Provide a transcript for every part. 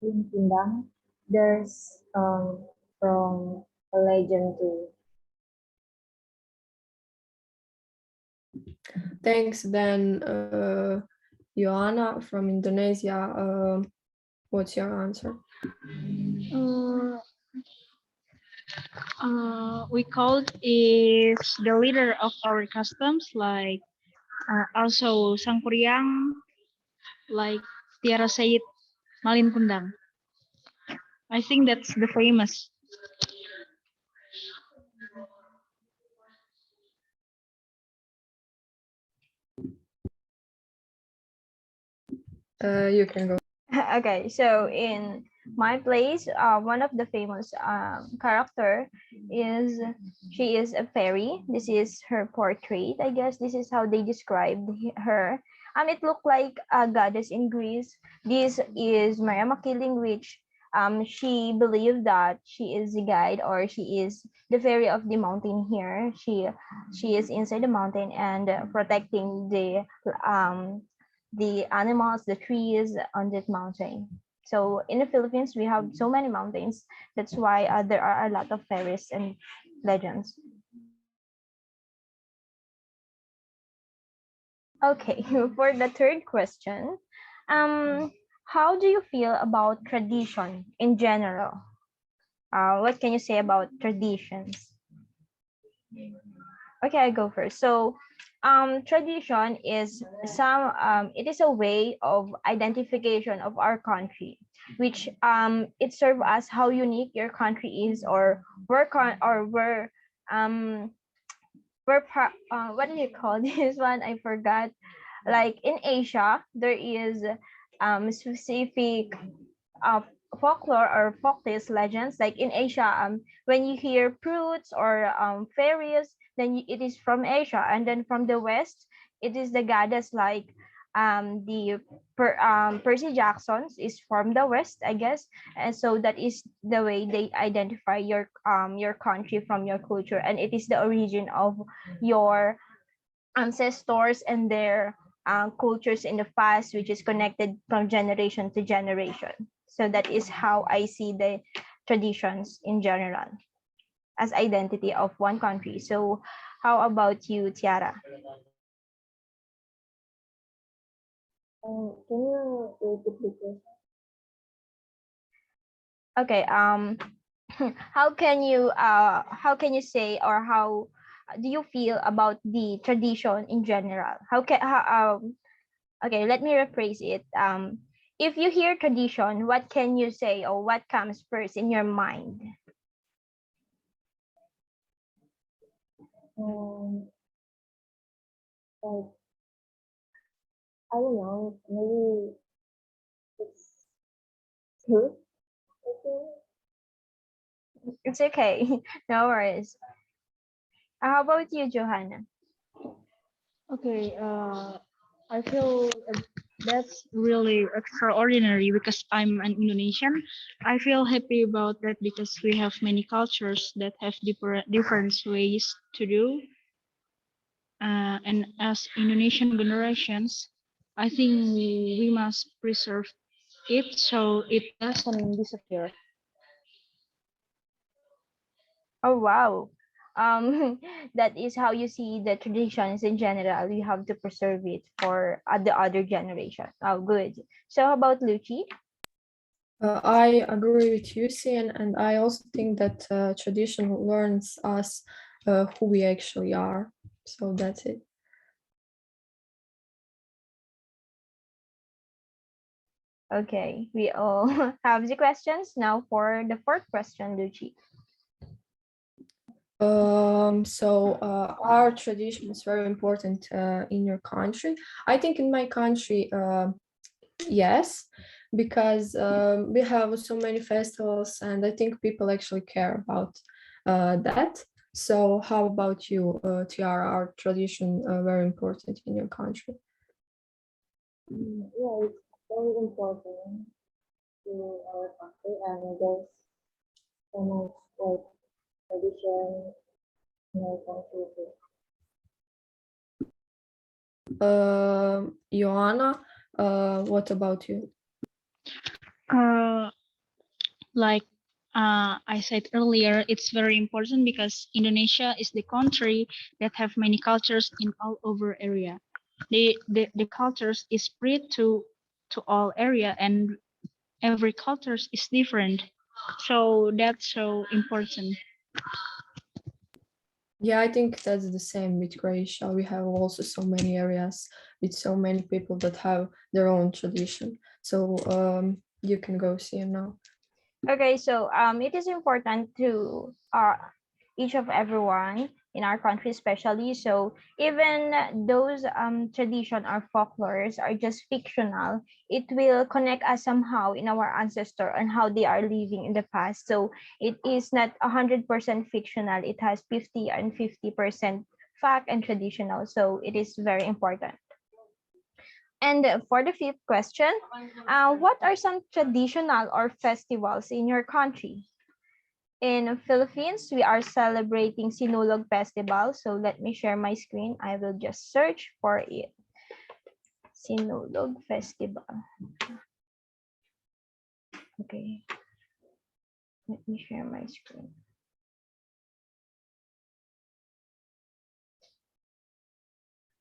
in Pindang, there's from a legend too. Thanks. Then Joanna from Indonesia, what's your answer? We called is the leader of our customs, like also Sangkuriang, like Tiara Said Malin Kundang. I think that's the famous. You can go. Okay, so in my place, one of the famous character is she is a fairy. This is her portrait. I guess this is how they described her. It looked like a goddess in Greece. This is Maria Makiling, which she believed that she is the guide or she is the fairy of the mountain here. She is inside the mountain and protecting the animals, the trees on that mountain. So in the Philippines, we have so many mountains. That's why there are a lot of fairies and legends. Okay, for the third question, how do you feel about tradition in general? What can you say about traditions? Okay, I go first. So, tradition is it is a way of identification of our country, which it serves as how unique your country is, or um what do you call this one? I forgot. Like in Asia, there is specific uh, folklore or folktales legends. Like in Asia, when you hear fruits or fairies, then it is from Asia, and then from the West, it is the goddess like Percy Jackson's is from the West, I guess, and so that is the way they identify your country from your culture, and it is the origin of your ancestors and their cultures in the past, which is connected from generation to generation. So that is how I see the traditions in general as identity of one country. So how about you, Tiara? Can you repeat the question? Okay. How can you say, or how do you feel about the tradition in general? Okay, let me rephrase it. If you hear tradition, what can you say, or what comes first in your mind? Like, I don't know, maybe it's truth. I think. It's okay, no worries. How about you, Johanna? Okay, I feel that's really extraordinary because I'm an Indonesian. I feel happy about that because we have many cultures that have different ways to do. And as Indonesian generations, I think we must preserve it so it doesn't disappear. Oh wow. That is how you see the traditions in general. You have to preserve it for the other generation. Oh, good. So how about Luchi? I agree with you, Cyan, and I also think that tradition learns us who we actually are. So that's it. Okay, we all have the questions. Now for the fourth question, Luchi. Our tradition is very important in your country. I think in my country, yes, because we have so many festivals, and I think people actually care about that. So, how about you, Tiara? Our tradition very important in your country? Yeah, it's very important to our country, and there's so much like tradition in our country too. Joanna, what about you? Uh, like I said earlier, it's very important because Indonesia is the country that have many cultures in all over area. The cultures is spread to all area, and every cultures is different. So that's so important. Yeah, I think that's the same with Croatia. We have also so many areas with so many people that have their own tradition. So you can go see it now. Okay, so it is important to each of everyone in our country, especially. So even those tradition or folklores are just fictional, it will connect us somehow in our ancestor and how they are living in the past. So it is not 100% fictional. It has 50 and 50% fact and traditional. So it is very important. And for the fifth question, what are some traditional or festivals in your country? In Philippines, we are celebrating Sinulog Festival. So let me share my screen. I will just search for it. Sinulog Festival. Okay. Let me share my screen.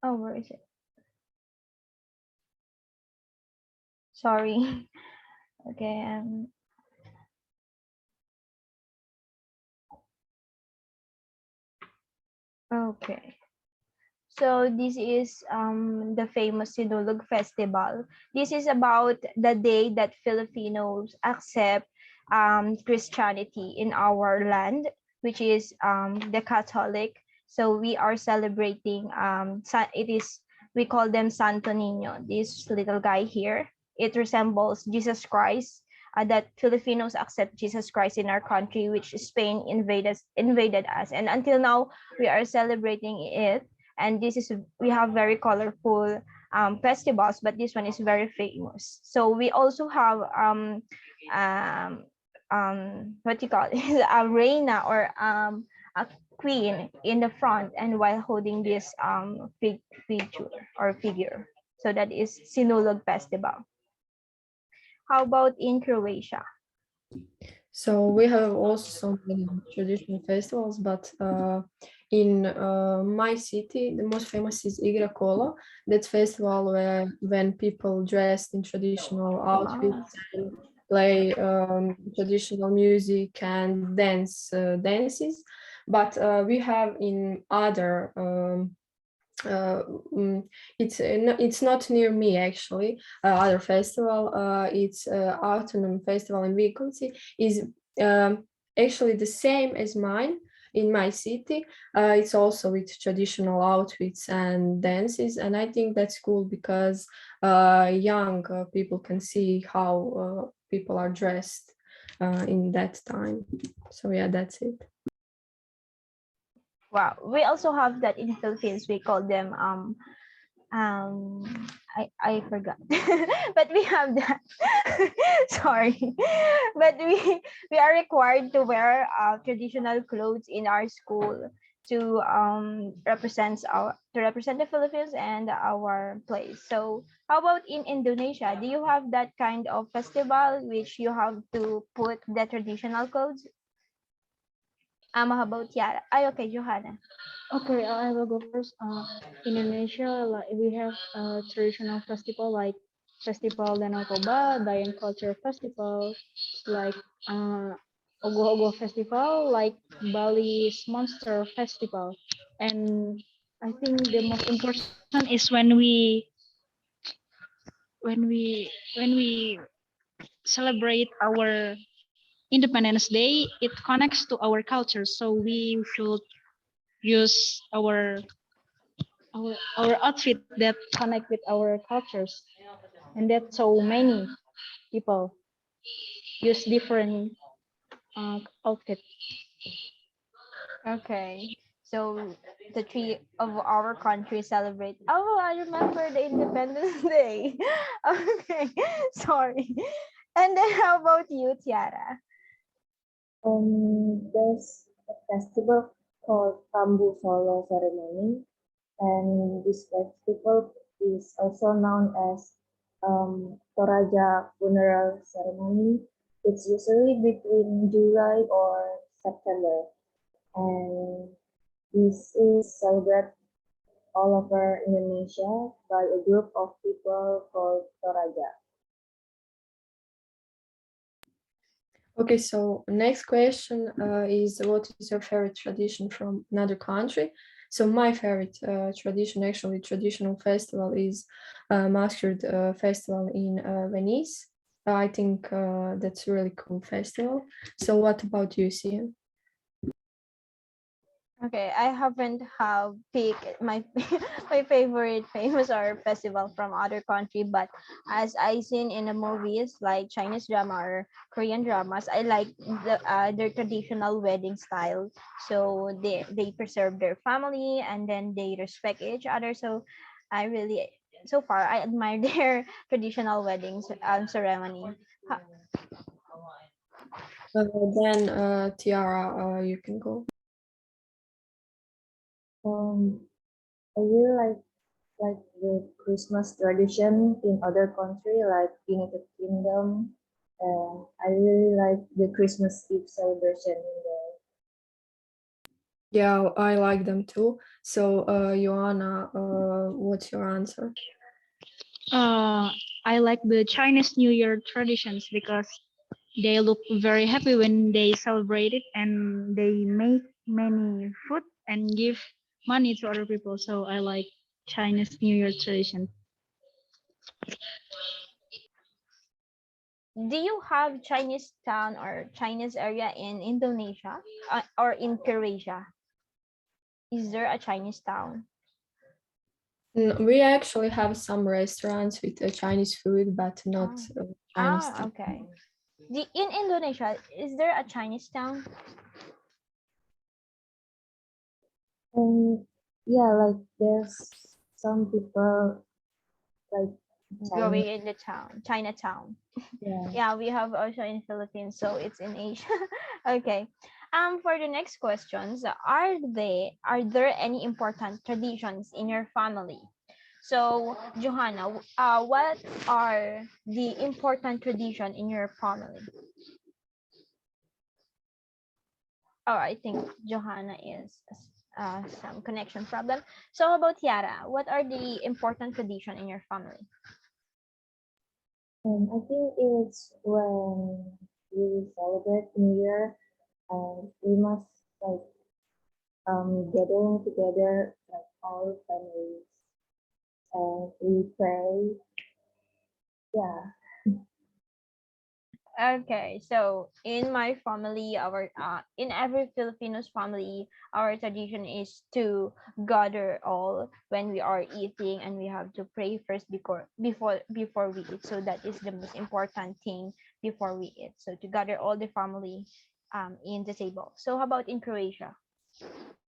Oh, where is it? Sorry. Okay. Okay. So this is the famous Sinulog Festival. This is about the day that Filipinos accept Christianity in our land, which is the Catholic. So we are celebrating. It is, we call them Santo Niño. This little guy here. It resembles Jesus Christ. That Filipinos accept Jesus Christ in our country, which Spain invaded us, and until now we are celebrating it. And this is, we have very colorful festivals, but this one is very famous. So we also have um, what you call it, a reina or a queen in the front, and while holding this figure or figure. So that is Sinulog Festival. How about in Croatia? So we have also so many traditional festivals, but in my city, the most famous is Igra Kola. That festival where when people dressed in traditional outfits and play traditional music and dances. But we have in other uh, mm, it's not near me actually. Other festival, it's autumn festival in Vikovci is um, actually the same as mine in my city. It's also with traditional outfits and dances, and I think that's cool because young people can see how people are dressed in that time. So yeah, that's it. Wow, we also have that in Philippines. We call them I forgot, but we have that. Sorry, but we are required to wear traditional clothes in our school to represent the Philippines and our place. So how about in Indonesia? Do you have that kind of festival which you have to put the traditional clothes? How about Yara? Ay, okay, Johanna. Okay, I will go first. Indonesia, like we have a traditional festival like Festival Danau Toba, Dayan Culture Festival, like uh, Ogo-Ogo Festival, like Bali's Monster Festival, and I think the most important is when we celebrate our Independence Day, it connects to our culture, so we should use our outfit that connect with our cultures, and that so many people use different outfit. Okay. So the three of our country celebrate. Oh, I remember the Independence Day. Okay. Sorry. And then how about you, Tiara? There's a festival called Kambu Solo Ceremony, and this festival is also known as Toraja funeral ceremony. It's usually between July or September, and this is celebrated all over Indonesia by a group of people called Toraja. Okay, so next question is what is your favorite tradition from another country? So my favorite tradition, actually traditional festival is Masquerade Festival in Venice. I think that's a really cool festival. So what about you, Cyan? Okay, I haven't have picked my my favorite famous or festival from other country, but as I seen in the movies like Chinese drama or Korean dramas, I like their traditional wedding style. So they preserve their family and then they respect each other. So I really so far I admire their traditional weddings ceremony. Ha- Then Tiara, you can go. Um, I really like the Christmas tradition in other country like United Kingdom. And I really like the Christmas Eve celebration in there. Yeah, I like them too. So Joanna, what's your answer? I like the Chinese New Year traditions because they look very happy when they celebrate it and they make many food and give money to other people. So I like Chinese New Year tradition. Do you have Chinese town or Chinese area in Indonesia or in Croatia? Is there a Chinese town? We actually have some restaurants with Chinese food, but not Chinese. Okay. In Indonesia, is there a Chinese town? And yeah, like there's some people like Going Chinese. in the town, Chinatown. Yeah. Yeah, we have also in Philippines, so it's in Asia. Okay. For the next questions, are there any important traditions in your family? So, Johanna, what are the important tradition in your family? Oh, I think Johanna is some connection problem. So, how about Yara? What are the important tradition in your family? And I think it's when we celebrate New Year and we must like gathering together like all families and we pray. Yeah. Okay, so in my family, our in every Filipino's family, our tradition is to gather all when we are eating, and we have to pray first before we eat. So that is the most important thing before we eat. So to gather all the family in the table. So how about in Croatia?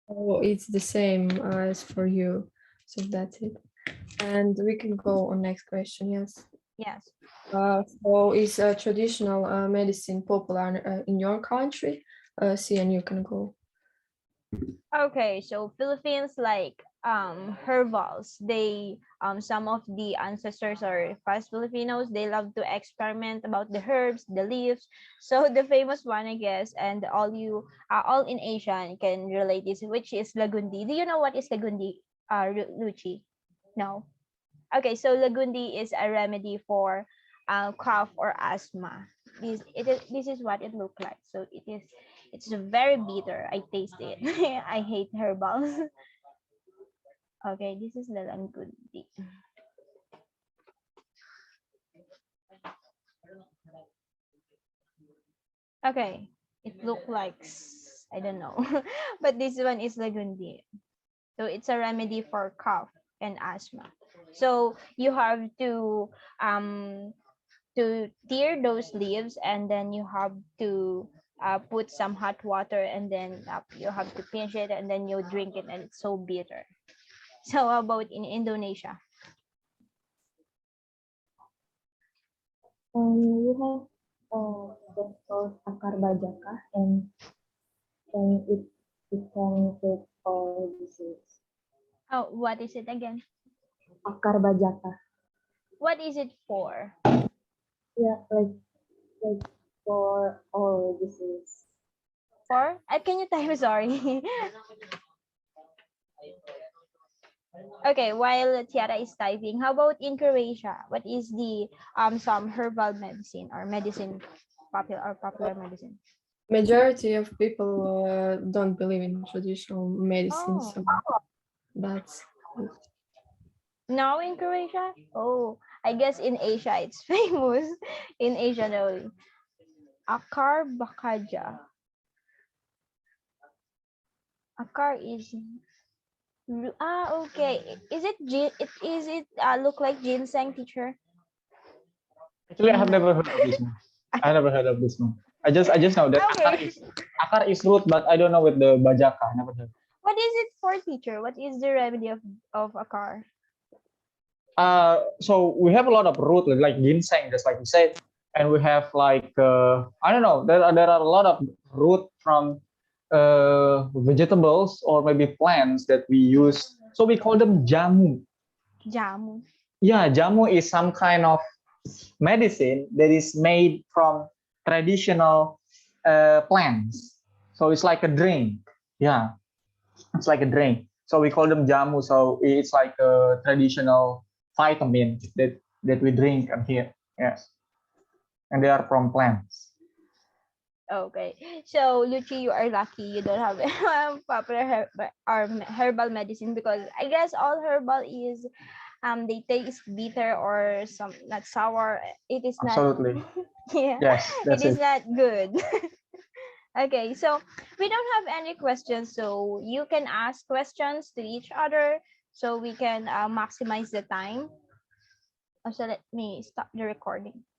Oh, it's the same as for you. So that's it. And we can go on next question. Yes. Yes. So is traditional medicine popular in your country? Cyan, you can go. Okay, so Philippines like herbals. They some of the ancestors or past Filipinos, they love to experiment about the herbs, the leaves. So the famous one, I guess, and all in Asia can relate this, which is lagundi. Do you know what is lagundi, Luchi? No. Okay, so lagundi is a remedy for cough or asthma. This is what it looked like. So it's very bitter. I taste it. I hate herbals. Okay, this is the lagundi. Okay, it looked like I don't know, but this one is lagundi. So it's a remedy for cough and asthma. So you have to tear those leaves and then you have to put some hot water and then you have to pinch it and then you drink it and it's so bitter. So how about in Indonesia? We have that's called akar bajaka and it can take all disease. Oh, what is it again? Akar bajaka. What is it for? Yeah, like for all disease. For? Can you type? Sorry. Okay, while Tiara is typing, how about in Croatia? What is the some herbal medicine or medicine popular medicine? Majority of people don't believe in traditional medicine, Oh, so that's now in Croatia? Oh, I guess in Asia it's famous. In Asia, no. Akar bakaja. Akar is okay. Is it look like ginseng, teacher? Actually, I have No. never heard of this one. I never heard of this one. I just know that Okay. akar is root, but I don't know with the bajaka. I never heard. What is it for, teacher? What is the remedy of akar? So we have a lot of root like ginseng, just like you said, and we have like I don't know. There are a lot of root from vegetables or maybe plants that we use. So we call them jamu. Jamu. Yeah, jamu is some kind of medicine that is made from traditional plants. So it's like a drink. Yeah, it's like a drink. So we call them jamu. So it's like a traditional vitamin that we drink and here. Yes, and they are from plants. Okay. So, Luchi, you are lucky you don't have popular herbal medicine because I guess all herbal is they taste bitter or some not sour. It is not Absolutely. yeah, Yes, it that's is it. not good. Okay, so we don't have any questions, so you can ask questions to each other so we can maximize the time. So let me stop the recording.